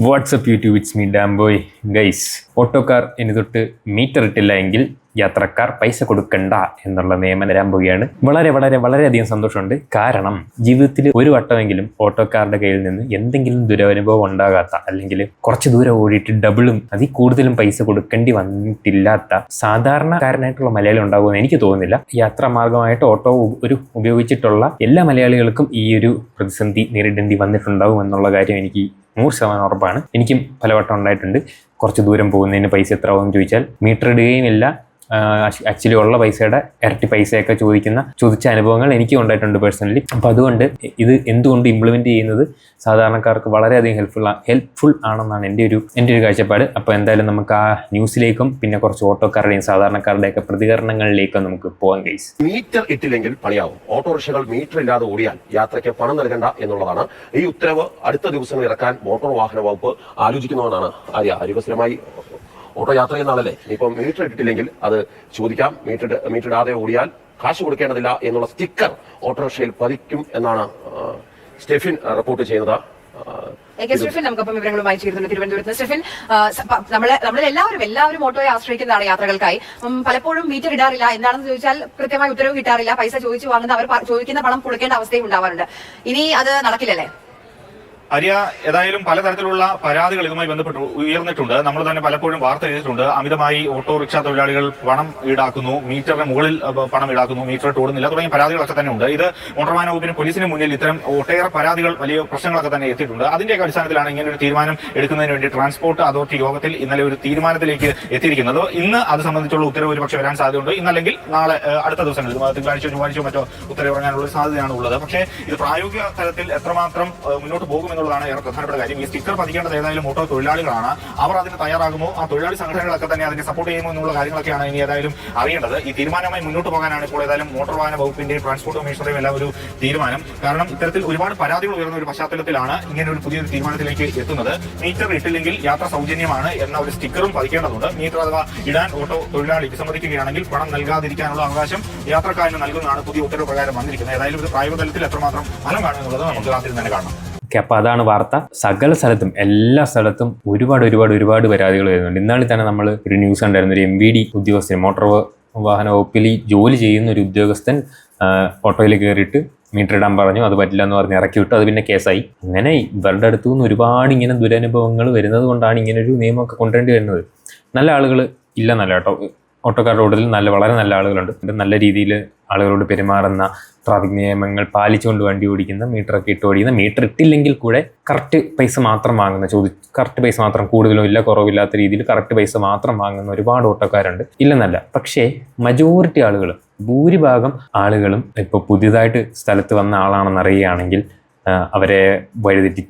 WhatsApp YouTube it's me Damboy guys. ഓട്ടോക്കാർ ഇനി തൊട്ട് മീറ്റർ ഇട്ടില്ല എങ്കിൽ യാത്രക്കാർ പൈസ കൊടുക്കണ്ട എന്നുള്ള നിയമം വരാൻ പോവുകയാണ്. വളരെയധികം സന്തോഷമുണ്ട്. കാരണം ജീവിതത്തിൽ ഒരു വട്ടമെങ്കിലും ഓട്ടോക്കാരുടെ കയ്യിൽ നിന്ന് എന്തെങ്കിലും ദുരനുഭവം ഉണ്ടാകാത്ത, അല്ലെങ്കിൽ കുറച്ച് ദൂരം ഓടിയിട്ട് ഡബിളും അതിൽ കൂടുതലും പൈസ കൊടുക്കേണ്ടി വന്നിട്ടില്ലാത്ത സാധാരണക്കാരനായിട്ടുള്ള മലയാളി ഉണ്ടാകുമെന്ന് എനിക്ക് തോന്നുന്നില്ല. യാത്രാമാർഗമായിട്ട് ഓട്ടോ ഉപയോഗിച്ചിട്ടുള്ള എല്ലാ മലയാളികൾക്കും ഈ ഒരു പ്രതിസന്ധി നേരിടേണ്ടി വന്നിട്ടുണ്ടാകും എന്നുള്ള കാര്യം എനിക്ക് 100% ഉറപ്പാണ്. എനിക്കും പലവട്ടം ഉണ്ടായിട്ടുണ്ട്. കുറച്ച് ദൂരം പോകുന്നതിന് പൈസ എത്ര ആവുമെന്ന് ചോദിച്ചാൽ മീറ്റർ ഇടുകയും ഇല്ല, ആക്ച്വലി ഉള്ള പൈസയുടെ ഇരട്ടി പൈസയൊക്കെ ചോദിച്ച അനുഭവങ്ങൾ എനിക്കും ഉണ്ടായിട്ടുണ്ട് പേഴ്സണലി. അപ്പോൾ അതുകൊണ്ട് ഇത് എന്തുകൊണ്ട് ഇംപ്ലിമെൻറ്റ് ചെയ്യുന്നത് സാധാരണക്കാർക്ക് വളരെയധികം ഹെൽപ്ഫുൾ ആണെന്നാണ് എൻ്റെ ഒരു കാഴ്ചപ്പാട്. അപ്പോൾ എന്തായാലും നമുക്ക് ആ ന്യൂസിലേക്കും പിന്നെ കുറച്ച് ഓട്ടോക്കാരുടെയും സാധാരണക്കാരുടെയൊക്കെ പ്രതികരണങ്ങളിലേക്കും നമുക്ക് പോകാം ഗൈസ്. മീറ്റർ ഇട്ടില്ലെങ്കിൽ പണിയാവും. ഓട്ടോറിക്ഷകൾ മീറ്റർ ഇല്ലാതെ ഓടിയാൽ യാത്രയ്ക്ക് പണം നൽകണ്ട എന്നുള്ളതാണ്. ഈ ഉത്തരവ് അടുത്ത ദിവസങ്ങൾ ഇറക്കാൻ മോട്ടോർ വാഹന വകുപ്പ് ആലോചിക്കുന്നതെന്നാണ് ആരോഗ്യസ്ഥിരമായി ഓട്ടോ യാത്ര ചെയ്യുന്ന ആളല്ലേ. ഇപ്പം മീറ്റർ ഇട്ടിട്ടില്ലെങ്കിൽ അത് ചോദിക്കാം. മീറ്റർ ഇടാതെ ഓടിയാൽ കാശ് കൊടുക്കേണ്ടതില്ല എന്നുള്ള സ്റ്റിക്കർ ഓട്ടോറിക്ഷയിൽ പതിക്കും എന്നാണ് സ്റ്റെഫിൻ റിപ്പോർട്ട് ചെയ്യുന്നത്. സ്റ്റെഫിൻ നമുക്കൊപ്പം വിവരങ്ങളുമായി ചേരുന്നുണ്ട് തിരുവനന്തപുരത്ത്. സ്റ്റെഫിൻ, എല്ലാവരും ഓട്ടോയെ ആശ്രയിക്കുന്നതാണ് യാത്രകൾക്കായി. പലപ്പോഴും മീറ്റർ ഇടാറില്ല. എന്താണെന്ന് ചോദിച്ചാൽ കൃത്യമായി ഉത്തരവ് കിട്ടാറില്ല. പൈസ ചോദിച്ചു വാങ്ങുന്ന അവർ ചോദിക്കുന്ന പണം കൊടുക്കേണ്ട അവസ്ഥയും ഉണ്ടാവാറുണ്ട്. ഇനി അത് നടക്കില്ലല്ലേ? അരിയ, ഏതായാലും പലതരത്തിലുള്ള പരാതികൾ ഇതുമായി ബന്ധപ്പെട്ട് ഉയർന്നിട്ടുണ്ട്. നമ്മൾ തന്നെ പലപ്പോഴും വാർത്ത ചെയ്തിട്ടുണ്ട്. അമിതമായി ഓട്ടോറിക്ഷ തൊഴിലാളികൾ പണം ഈടാക്കുന്നു, മീറ്ററിന് മുകളിൽ പണം ഈടാക്കുന്നു, മീറ്റർ ഇട്ട് ഓടുന്നില്ല തുടങ്ങിയ പരാതികളൊക്കെ തന്നെ ഉണ്ട്. ഇത് മോട്ടോർ വാഹന വകുപ്പിന് പോലീസിന് മുന്നിൽ ഇത്തരം ഒട്ടേറെ പരാതികൾ, വലിയ പ്രശ്നങ്ങളൊക്കെ തന്നെ എത്തിയിട്ടുണ്ട്. അതിന്റെയൊക്കെ അടിസ്ഥാനത്തിലാണ് ഇങ്ങനെ ഒരു തീരുമാനം എടുക്കുന്നതിന് വേണ്ടി ട്രാൻസ്പോർട്ട് അതോറിറ്റി യോഗത്തിൽ ഇന്നലെ ഒരു തീരുമാനത്തിലേക്ക് എത്തിയിരിക്കുന്നത്. ഇന്ന് അത് സംബന്ധിച്ചുള്ള ഉത്തരവ് ഒരുപക്ഷെ വരാൻ സാധ്യതയുണ്ട്. ഇന്നല്ലെങ്കിൽ നാളെ, അടുത്ത ദിവസങ്ങളിൽ തിങ്കളാഴ്ച ചൊവ്വാഴ്ചയോ മറ്റോ ഉത്തരവ് ഇറങ്ങാനുള്ള സാധ്യതയാണ് ഉള്ളത്. പക്ഷേ ഇത് പ്രായോഗിക തലത്തിൽ എത്രമാത്രം മുന്നോട്ട് പോകുമെന്നുള്ളതാണ് ഏറെ പ്രധാനപ്പെട്ട കാര്യം. ഈ സ്റ്റിക്കർ പതിക്കേണ്ടത് ഏതായാലും ഓട്ടോ തൊഴിലാളികളാണ്. അവർ അതിന് തയ്യാറാകുമോ, ആ തൊഴിലാളി സംഘടനകളൊക്കെ തന്നെ അതിനെ സപ്പോർട്ട് ചെയ്യുമോ എന്നുള്ള കാര്യങ്ങളൊക്കെയാണ് ഇനി ഏതായാലും അറിയേണ്ടത്. ഈ തീരുമാനമായി മുന്നോട്ട് പോകാനാണ് ഇപ്പോൾ ഏതായാലും മോട്ടോർ വാഹന വകുപ്പിന്റെയും ട്രാൻസ്പോർട്ട് കമ്മീഷണറുടെയും എല്ലാം ഒരു തീരുമാനം. കാരണം ഇത്തരത്തിൽ ഒരുപാട് പരാതികൾ ഉയർന്ന ഒരു പശ്ചാത്തലത്തിലാണ് ഇങ്ങനെ ഒരു പുതിയൊരു തീരുമാനത്തിലേക്ക് എത്തുന്നത്. മീറ്റർ ഇട്ടില്ലെങ്കിൽ യാത്ര സൗജന്യമാണ് എന്ന ഒരു സ്റ്റിക്കറും പതിക്കേണ്ടതുണ്ട്. മീറ്റർ അഥവാ ഇടാൻ ഓട്ടോ തൊഴിലാളി വിസമ്മതിക്കുകയാണെങ്കിൽ പണം നൽകാതിരിക്കാനുള്ള അവകാശം യാത്രക്കാരന് നൽകുന്നതാണ് പുതിയ ഉത്തരവ് പ്രകാരം വന്നിരിക്കുന്നത്. ഏതായാലും ഇത് പ്രായോഗിക തലത്തിൽ എത്രമാത്രം ഫലം കാണുമെന്നുള്ളത് നമുക്ക് ആദ്യം തന്നെ കാണാം. അപ്പോൾ അതാണ് വാർത്ത. സകല സ്ഥലത്തും, എല്ലാ സ്ഥലത്തും ഒരുപാട് പരാതികൾ വരുന്നുണ്ട്. ഇന്നാളിൽ തന്നെ നമ്മൾ ഒരു ന്യൂസ് ഉണ്ടായിരുന്നു. ഒരു MVD ഉദ്യോഗസ്ഥൻ, മോട്ടോർ വാഹന വകുപ്പിൽ ജോലി ചെയ്യുന്ന ഒരു ഉദ്യോഗസ്ഥൻ ഓട്ടോയിൽ കയറിയിട്ട് മീറ്റർ ഇടാൻ പറഞ്ഞു. അത് പറ്റില്ല എന്ന് പറഞ്ഞ് ഇറക്കി വിട്ടു. അത് പിന്നെ കേസായി. അങ്ങനെ ഇവരുടെ അടുത്തു നിന്ന് ഒരുപാട് ഇങ്ങനെ ദുരനുഭവങ്ങൾ വരുന്നത് കൊണ്ടാണ് ഇങ്ങനൊരു നിയമമൊക്കെ കൊണ്ടുവരേണ്ടി വരുന്നത്. നല്ല ആളുകൾ ഇല്ലെന്നല്ല കേട്ടോ, ഓട്ടോക്കാരുടെ കൂട്ടത്തിൽ വളരെ നല്ല ആളുകളുണ്ട്. നല്ല രീതിയിൽ ആളുകളോട് പെരുമാറുന്ന, ട്രാഫിക് നിയമങ്ങൾ പാലിച്ചുകൊണ്ട് വണ്ടി ഓടിക്കുന്ന, മീറ്ററൊക്കെ ഇട്ട് ഓടിക്കുന്ന, മീറ്റർ ഇട്ടില്ലെങ്കിൽ കൂടെ കറക്റ്റ് പൈസ മാത്രം വാങ്ങുന്ന, കറക്റ്റ് പൈസ മാത്രം, കൂടുതലും ഇല്ല കുറവില്ലാത്ത രീതിയിൽ കറക്റ്റ് പൈസ മാത്രം വാങ്ങുന്ന ഒരുപാട് ഓട്ടോക്കാരുണ്ട്. ഇല്ലെന്നല്ല. പക്ഷേ മജോറിറ്റി ആളുകൾ, ഭൂരിഭാഗം ആളുകളും ഇപ്പോൾ പുതിയതായിട്ട് സ്ഥലത്ത് വന്ന ആളാണെന്ന് അറിയുകയാണെങ്കിൽ അവരെ വഴിതെറ്റി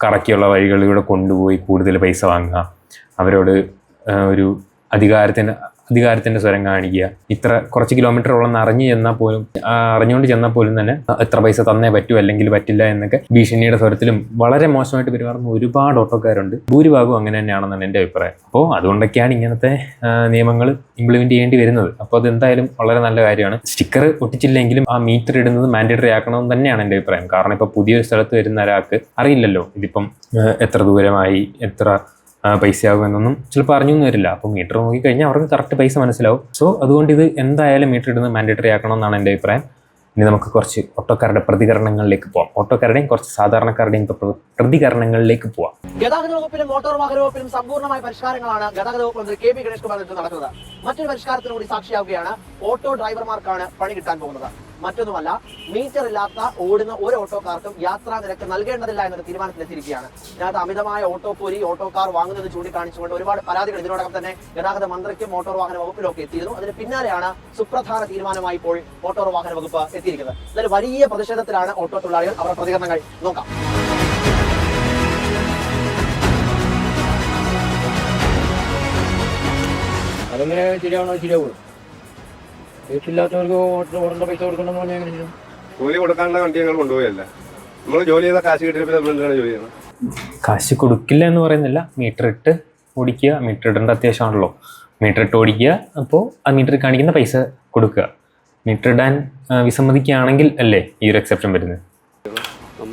കറക്കിയുള്ള വഴികളിലൂടെ കൊണ്ടുപോയി കൂടുതൽ പൈസ വാങ്ങുക, അവരോട് ഒരു അധികാരത്തിന്റെ സ്വരം കാണിക്കുക, ഇത്ര കുറച്ച് കിലോമീറ്റർ ഉള്ളെന്ന് അറിഞ്ഞുകൊണ്ട് ചെന്നാൽ പോലും തന്നെ എത്ര പൈസ തന്നേ പറ്റൂ അല്ലെങ്കിൽ പറ്റില്ല എന്നൊക്കെ ഭീഷണിയുടെ സ്വരത്തിലും വളരെ മോശമായിട്ട് പെരുമാറുന്ന ഒരുപാട് ഓട്ടോക്കാരുണ്ട്. ഭൂരിഭാഗവും അങ്ങനെ തന്നെയാണെന്നാണ് എൻ്റെ അഭിപ്രായം. അപ്പോൾ അതുകൊണ്ടൊക്കെയാണ് ഇങ്ങനത്തെ നിയമങ്ങൾ ഇംപ്ലിമെന്റ് ചെയ്യേണ്ടി വരുന്നത്. അപ്പോൾ അതെന്തായാലും വളരെ നല്ല കാര്യമാണ്. സ്റ്റിക്കർ ഒട്ടിച്ചില്ലെങ്കിലും ആ മീറ്റർ ഇടുന്നത് മാൻഡേറ്ററി ആക്കണമെന്ന് തന്നെയാണ് എൻ്റെ അഭിപ്രായം. കാരണം ഇപ്പോൾ പുതിയൊരു സ്ഥലത്ത് വരുന്ന ഒരാൾക്ക് അറിയില്ലല്ലോ ഇതിപ്പം എത്ര ദൂരമായി, എത്ര പൈസയാകുമെന്നൊന്നും ചിലപ്പോൾ അറിഞ്ഞൊന്നും വരില്ല. അപ്പോൾ മീറ്റർ നോക്കിക്കഴിഞ്ഞാൽ അവർക്ക് കറക്റ്റ് പൈസ മനസ്സിലാവും. സോ അതുകൊണ്ട് ഇത് എന്തായാലും മീറ്റർ ഇടുന്നത് മാൻഡേറ്ററി ആക്കണമെന്നാണ് എൻ്റെ അഭിപ്രായം. ഇനി നമുക്ക് കുറച്ച് ഓട്ടോക്കാരുടെ പ്രതികരണങ്ങളിലേക്ക് പോവാം. ഓട്ടോക്കാരുടെയും കുറച്ച് സാധാരണക്കാരുടെയും പ്രതികരണങ്ങളിലേക്ക് പോവാം. ഗതാഗത വകുപ്പിലും മോട്ടോർ വാഹന വകുപ്പിലും സമ്പൂർണ്ണമായ പരിഷ്കാരങ്ങളാണ് ഗതാഗത വകുപ്പ് മന്ത്രി KP ഗണേഷ് കുമാർ നടക്കുന്നത്. മറ്റൊരു പരിഷ്കാരത്തിനുകൂടി സാക്ഷിയാവുകയാണ് ഓട്ടോ ഡ്രൈവർമാർക്കാണ് പണി കിട്ടാൻ പോകുന്നത്. മറ്റൊന്നുമല്ല, മീറ്റർ ഇല്ലാത്ത ഓടുന്ന ഒരു ഓട്ടോക്കാർക്കും യാത്രാ നിരക്ക് നൽകേണ്ടതില്ല എന്നൊരു തീരുമാനത്തിലെത്തിയിരിക്കുകയാണ്. ഇതിനകത്ത് അമിതമായ ഓട്ടോക്കൂലി ഓട്ടോക്കാർ വാങ്ങുന്നത് ചൂണ്ടിക്കാണിച്ചുകൊണ്ട് ഒരുപാട് പരാതികൾ ഇതിനോടകം തന്നെ ഗതാഗത മന്ത്രിക്കും മോട്ടോർ വാഹന വകുപ്പിലൊക്കെ എത്തിയിരുന്നു. അതിന് പിന്നാലെയാണ് സുപ്രധാന തീരുമാനമായി ഇപ്പോൾ മോട്ടോർ വാഹന വകുപ്പ് എത്തിയിരിക്കുന്നത്. ഇതിൽ വലിയ പ്രതിഷേധത്തിലാണ് ഓട്ടോ തൊഴിലാളികൾ. അവരുടെ പ്രതികരണങ്ങൾ നോക്കാം. അതെങ്ങനെ ശരിയാവുള്ളൂ? വീട്ടില്ലാത്തവർക്ക് ഓടേണ്ട പൈസ കൊടുക്കണമെന്ന് പറഞ്ഞാൽ എങ്ങനെ ചെയ്യും? കൂലി കൊടുക്കാനുള്ള വണ്ടി ഞങ്ങൾ കൊണ്ടുപോയല്ല. നമ്മൾ ജോലി ചെയ്താൽ കാശ് കിട്ടിയപ്പോൾ നമ്മൾ എന്താണ് ജോലി ചെയ്യുന്നത്? കാശ് കൊടുക്കില്ല എന്ന് പറയുന്നില്ല. മീറ്റർ ഇട്ട് ഓടിക്കുക, മീറ്റർ ഇടേണ്ട അത്യാവശ്യമാണല്ലോ. മീറ്റർ ഇട്ട് ഓടിക്കുക, അപ്പോൾ ആ മീറ്റർ കാണിക്കുന്ന പൈസ കൊടുക്കുക. മീറ്റർ ഇടാൻ വിസമ്മതിക്കുകയാണെങ്കിൽ അല്ലേ ഈ ഒരു എക്സെപ്ഷൻ വരുന്നത്?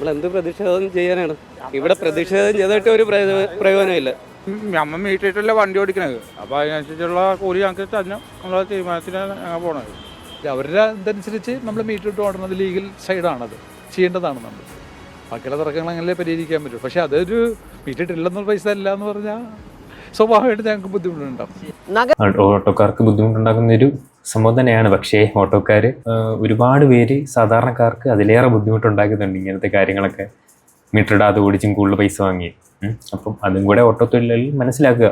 നമ്മൾ എന്ത് പ്രതിഷേധം ചെയ്യാനാണ്? ഇവിടെ പ്രതിഷേധം ചെയ്തിട്ട് ഒരു പ്രയോജനമില്ല. നമ്മൾ മീറ്ററിട്ടല്ല വണ്ടി ഓടിക്കണത്, അപ്പോൾ അതിനനുസരിച്ചുള്ള കൂലി ഞങ്ങൾക്ക് തന്നെ നമ്മളെ തീരുമാനത്തിനാണ് ഞങ്ങൾ പോണത്. അവരുടെ ഇതനുസരിച്ച് നമ്മൾ മീറ്റർ ഇട്ട് ഓടുന്നത് ലീഗൽ സൈഡാണത്, ചെയ്യേണ്ടതാണ് നമ്മൾ. ബാക്കിയുള്ള തർക്കങ്ങൾ അങ്ങനെ പരിഹരിക്കാൻ പറ്റും. പക്ഷേ അതൊരു മീറ്റർ ഇട്ടില്ലെന്നുള്ള പൈസ അല്ല എന്ന് പറഞ്ഞാൽ സ്വാഭാവികമായിട്ട് ഞങ്ങൾക്ക് ബുദ്ധിമുട്ടുണ്ടാവും. ഓട്ടോക്കാർക്ക് ബുദ്ധിമുട്ടുണ്ടാക്കുന്ന ഒരു സംഭവം തന്നെയാണ്. പക്ഷേ ഓട്ടോക്കാർ ഒരുപാട് പേര് സാധാരണക്കാർക്ക് അതിലേറെ ബുദ്ധിമുട്ടുണ്ടാക്കുന്നുണ്ട് ഇങ്ങനത്തെ കാര്യങ്ങളൊക്കെ. മീറ്റർ ഇടാതെ ഓടിച്ചും കൂടുതൽ പൈസ വാങ്ങി. അപ്പം അതും കൂടെ ഓട്ടോ തൊഴിലാളികൾ മനസ്സിലാക്കുക.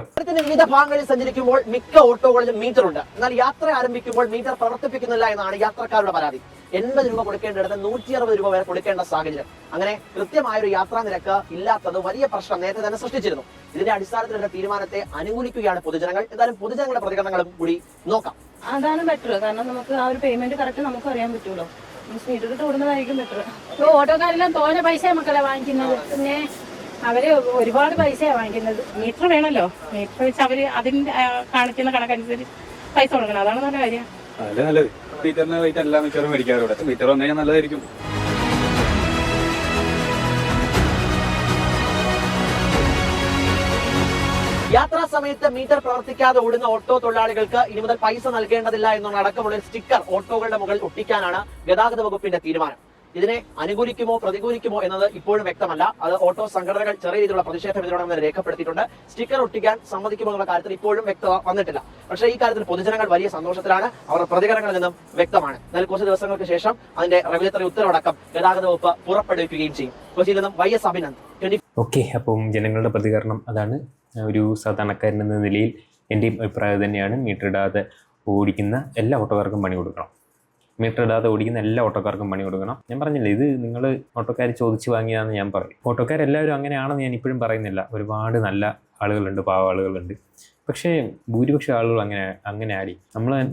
വിവിധ ഭാഗങ്ങളിൽ സഞ്ചരിക്കുമ്പോൾ മിക്ക ഓട്ടോകളിലും മീറ്റർ ഉണ്ട്. എന്നാൽ യാത്ര ആരംഭിക്കുമ്പോൾ മീറ്റർ പ്രവർത്തിപ്പിക്കുന്നില്ല എന്നാണ് യാത്രക്കാരുടെ പരാതി. 80 രൂപ കൊടുക്കേണ്ടിടത്ത് 160 രൂപ വരെ കൊടുക്കേണ്ട സാഹചര്യം. അങ്ങനെ കൃത്യമായൊരു യാത്രാ നിരക്ക് ഇല്ലാത്തത് വലിയ പ്രശ്നം നേരത്തെ തന്നെ സൃഷ്ടിച്ചിരുന്നു. ഇതിന്റെ അടിസ്ഥാനത്തിലുള്ള തീരുമാനത്തെ അനുകൂലിക്കുകയാണ് പൊതുജനങ്ങൾ. എന്തായാലും പൊതുജനങ്ങളുടെ പ്രതികരണങ്ങളും കൂടി നോക്കാം. അതാണ് ബെറ്റർ. കാരണം നമുക്ക് ആ ഒരു പേയ്മെന്റ് കറക്റ്റ് നമുക്ക് അറിയാൻ പറ്റുമല്ലോ. മീറ്റർ ഇട്ട് ഓടുന്നതായിരിക്കും ബെറ്റർ. ഓട്ടോക്കാരെല്ലാം തോനെ പൈസ മക്കളെ വാങ്ങിക്കുന്നത്. പിന്നെ അവര് ഒരുപാട് പൈസയാണ് വാങ്ങിക്കുന്നത്. മീറ്റർ വേണമല്ലോ. മീറ്റർ വെച്ച് അവര് അതിന്റെ കാണിക്കുന്ന കണക്കനുസരിച്ച് പൈസ കൊടുക്കണം. അതാണ് നല്ല കാര്യം. നല്ലത്. മീറ്ററിന് റേറ്റ് എല്ലാം മിക്കവാറും മേടിക്കാറുണ്ട്. മീറ്റർ വന്നു കഴിഞ്ഞാൽ നല്ലതായിരിക്കും. യാത്രാ സമയത്ത് മീറ്റർ പ്രവർത്തിക്കാതെ ഓടുന്ന ഓട്ടോ തൊഴിലാളികൾക്ക് ഇനി മുതൽ പൈസ നൽകേണ്ടതില്ല എന്നുള്ള അടക്കമുള്ള സ്റ്റിക്കർ ഓട്ടോകളുടെ മുകളിൽ ഒട്ടിക്കാനാണ് ഗതാഗത വകുപ്പിന്റെ തീരുമാനം. ഇതിനെ അനുകൂലിക്കുമോ പ്രതികൂലിക്കുമോ എന്നത് ഇപ്പോഴും വ്യക്തമല്ല. അത് ഓട്ടോ സംഘടനകൾ ചെറിയ രീതിയിലുള്ള പ്രതിഷേധം ഇതിനോടൊപ്പം രേഖപ്പെടുത്തിയിട്ടുണ്ട്. സ്റ്റിക്കർ ഒട്ടിക്കാൻ സമ്മതിക്കുമോ എന്നുള്ള കാര്യത്തിൽ ഇപ്പോഴും വ്യക്തത വന്നിട്ടില്ല. പക്ഷേ ഈ കാര്യത്തിൽ പൊതുജനങ്ങൾ വലിയ സന്തോഷത്തിലാണ്. അവരുടെ പ്രതികരണങ്ങളിൽ നിന്നും വ്യക്തമാണ്. എന്നാൽ കുറച്ച് ദിവസങ്ങൾക്ക് ശേഷം അതിന്റെ റെഗുലേറ്ററി ഉത്തരവടക്കം ഗതാഗത വകുപ്പ് പുറപ്പെടുവിക്കുകയും ചെയ്യും. കൊച്ചിയിൽ നിന്നും YS അഭിനന്ദ്. ഓക്കെ, അപ്പം ജനങ്ങളുടെ പ്രതികരണം അതാണ്. ഒരു സാധാരണക്കാരൻ എന്ന നിലയിൽ എൻ്റെയും അഭിപ്രായം തന്നെയാണ്. മീറ്റർ ഇടാതെ ഓടിക്കുന്ന എല്ലാ ഓട്ടോക്കാർക്കും പണി കൊടുക്കണം. മീറ്റർ ഇടാതെ ഓടിക്കുന്ന എല്ലാ ഓട്ടോക്കാർക്കും പണി കൊടുക്കണം. ഞാൻ പറഞ്ഞില്ലേ, ഇത് നിങ്ങൾ ഓട്ടോക്കാർ ചോദിച്ച് വാങ്ങിയതാണെന്ന് ഞാൻ പറയും. ഓട്ടോക്കാരെല്ലാവരും അങ്ങനെയാണെന്ന് ഞാൻ ഇപ്പോഴും പറയുന്നില്ല. ഒരുപാട് നല്ല ആളുകളുണ്ട്, പാവ ആളുകളുണ്ട്. പക്ഷേ ഭൂരിപക്ഷം ആളുകൾ അങ്ങനെ ആടി.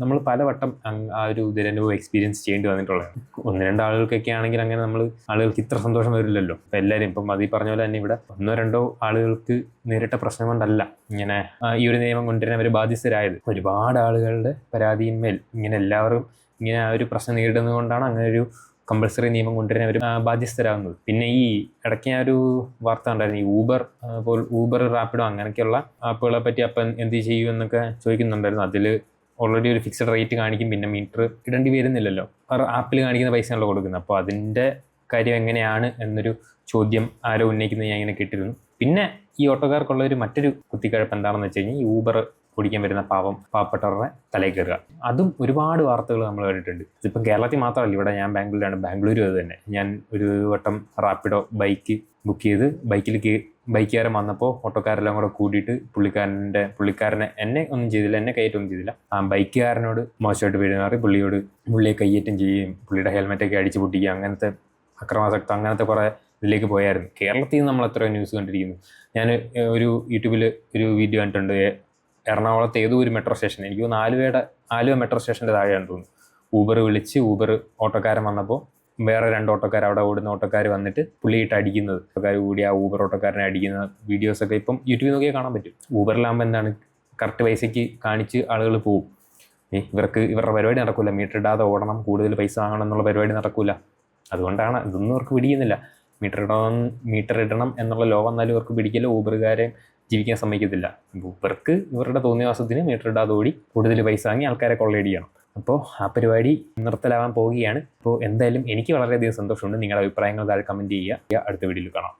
നമ്മൾ പലവട്ടം ആ ഒരു ദുരനുഭവം എക്സ്പീരിയൻസ് ചെയ്യേണ്ടി വന്നിട്ടുള്ളതാണ്. 1-2 ആളുകൾക്കൊക്കെ ആണെങ്കിൽ അങ്ങനെ ആളുകൾക്ക് ഇത്ര സന്തോഷം വരില്ലല്ലോ. ഇപ്പം എല്ലാവരും ഇപ്പം അത് പറഞ്ഞ പോലെ തന്നെ ഇവിടെ 1-2 ആളുകൾക്ക് നേരിട്ട പ്രശ്നം കൊണ്ടല്ല ഇങ്ങനെ ഈ ഒരു നിയമം കൊണ്ടുവരാൻ അവർ ബാധ്യസ്ഥരായത്. ഒരുപാട് ആളുകളുടെ പരാതിയിന്മേൽ ഇങ്ങനെ എല്ലാവരും ഇങ്ങനെ ആ ഒരു പ്രശ്നം നേരിടുന്നത് കൊണ്ടാണ് അങ്ങനെ ഒരു കമ്പൾസറി നിയമം കൊണ്ടുവരാൻ അവർ ബാധ്യസ്ഥരാകുന്നത്. പിന്നെ ഈ ഇടയ്ക്ക് ഞാൻ ഒരു വാർത്ത ഉണ്ടായിരുന്നു, ഈ ഊബർ റാപ്പിഡോ അങ്ങനെയൊക്കെയുള്ള ആപ്പുകളെ പറ്റി അപ്പം എന്ത് ചെയ്യും എന്നൊക്കെ ചോദിക്കുന്നുണ്ടായിരുന്നു. അതിൽ ഓൾറെഡി ഒരു ഫിക്സഡ് റേറ്റ് കാണിക്കും. പിന്നെ മീറ്റർ ഇടേണ്ടി വരുന്നില്ലല്ലോ, ആപ്പിൽ കാണിക്കുന്ന പൈസയാണല്ലോ കൊടുക്കുന്നത്. അപ്പോൾ അതിൻ്റെ കാര്യം എങ്ങനെയാണ് എന്നൊരു ചോദ്യം ആരോ ഉന്നയിക്കുന്നത് ഞാൻ ഇങ്ങനെ കേട്ടിരുന്നു. പിന്നെ ഈ ഓട്ടോക്കാർക്കുള്ള ഒരു മറ്റൊരു കുത്തിക്കഴപ്പ് എന്താണെന്ന് വെച്ച് കഴിഞ്ഞാൽ, ഈ ഊബർ ഓടിക്കാൻ വരുന്ന പാവപ്പെട്ടവരുടെ തലയിൽ കയറുക. അതും ഒരുപാട് വാർത്തകൾ നമ്മൾ കേട്ടിട്ടുണ്ട്. ഇതിപ്പം കേരളത്തിൽ മാത്രമല്ല, ഇവിടെ ഞാൻ ബാംഗ്ലൂരാണ്, ബാംഗ്ലൂരും അത് തന്നെ. ഞാൻ ഒരു വട്ടം റാപ്പിഡോ ബൈക്ക് ബുക്ക് ചെയ്ത് ബൈക്കുകാരൻ വന്നപ്പോൾ ഓട്ടോക്കാരെല്ലാം കൂടെ കൂടിയിട്ട് പുള്ളിക്കാരനെ എന്നെ ഒന്നും ചെയ്തില്ല, എന്നെ കയറ്റൊന്നും ചെയ്തില്ല. ആ ബൈക്കുകാരനോട് മോശമായിട്ട് പെരുമാറി പുള്ളിയെ കയ്യേറ്റം ചെയ്യുകയും പുള്ളിയുടെ ഹെൽമെറ്റൊക്കെ അടിച്ച് പൊട്ടിക്കുക, അങ്ങനത്തെ അക്രമാസക്തം അങ്ങനത്തെ കുറേ ഇതിലേക്ക് പോയായിരുന്നു. കേരളത്തിൽ നിന്ന് നമ്മൾ എത്ര ന്യൂസ് കണ്ടിരിക്കുന്നു. ഞാൻ ഒരു യൂട്യൂബിൽ ഒരു വീഡിയോ കണ്ടിട്ടുണ്ട്. എറണാകുളത്ത് ഏതോ ഒരു മെട്രോ സ്റ്റേഷൻ, എനിക്ക് തോന്നുന്നു ആലുവ മെട്രോ സ്റ്റേഷൻ്റെ താഴെയാണെന്ന് തോന്നുന്നു, ഊബർ ഓട്ടോക്കാരൻ വന്നപ്പോൾ വേറെ 2 ഓട്ടോക്കാർ, അവിടെ ഓടുന്ന ഓട്ടോക്കാർ വന്നിട്ട് പുള്ളിയിട്ട് അടിക്കുന്നത്, ഓട്ടോക്കാർ കൂടി ആ ഊബർ ഓട്ടോക്കാരനെ അടിക്കുന്ന വീഡിയോസൊക്കെ ഇപ്പം യൂട്യൂബിൽ നോക്കിയാൽ കാണാൻ പറ്റും. ഊബറിലാകുമ്പോൾ എന്താണ്, കറക്റ്റ് പൈസയ്ക്ക് കാണിച്ച് ആളുകൾ പോവും. ഇവരുടെ പരിപാടി നടക്കില്ല. മീറ്റർ ഇടാതെ ഓടണം, കൂടുതൽ പൈസ വാങ്ങണം എന്നുള്ള പരിപാടി നടക്കില്ല. അതുകൊണ്ടാണ് ഇതൊന്നും അവർക്ക് പിടിക്കുന്നില്ല. മീറ്റർ ഇടണം എന്നുള്ള ലോ വന്നാലും ഇവർക്ക് പിടിക്കില്ല. ഊബറുകാരെ ജീവിക്കാൻ സമ്മതിക്കത്തില്ല. ഇവർക്ക് ഇവരുടെ തോന്നിയവാസത്തിന് മീറ്റർ ഇടാതെ ഓടി കൂടുതൽ പൈസ വാങ്ങി ആൾക്കാരെ കൊള്ളയടിക്കണം. അപ്പോൾ ആ പരിപാടി നിർത്തലാവാൻ പോവുകയാണ്. അപ്പോൾ എന്തായാലും എനിക്ക് വളരെയധികം സന്തോഷമുണ്ട്. നിങ്ങളുടെ അഭിപ്രായങ്ങൾ താഴെ കമൻറ്റ് ചെയ്യുക. അടുത്ത വീഡിയോയിൽ കാണാം.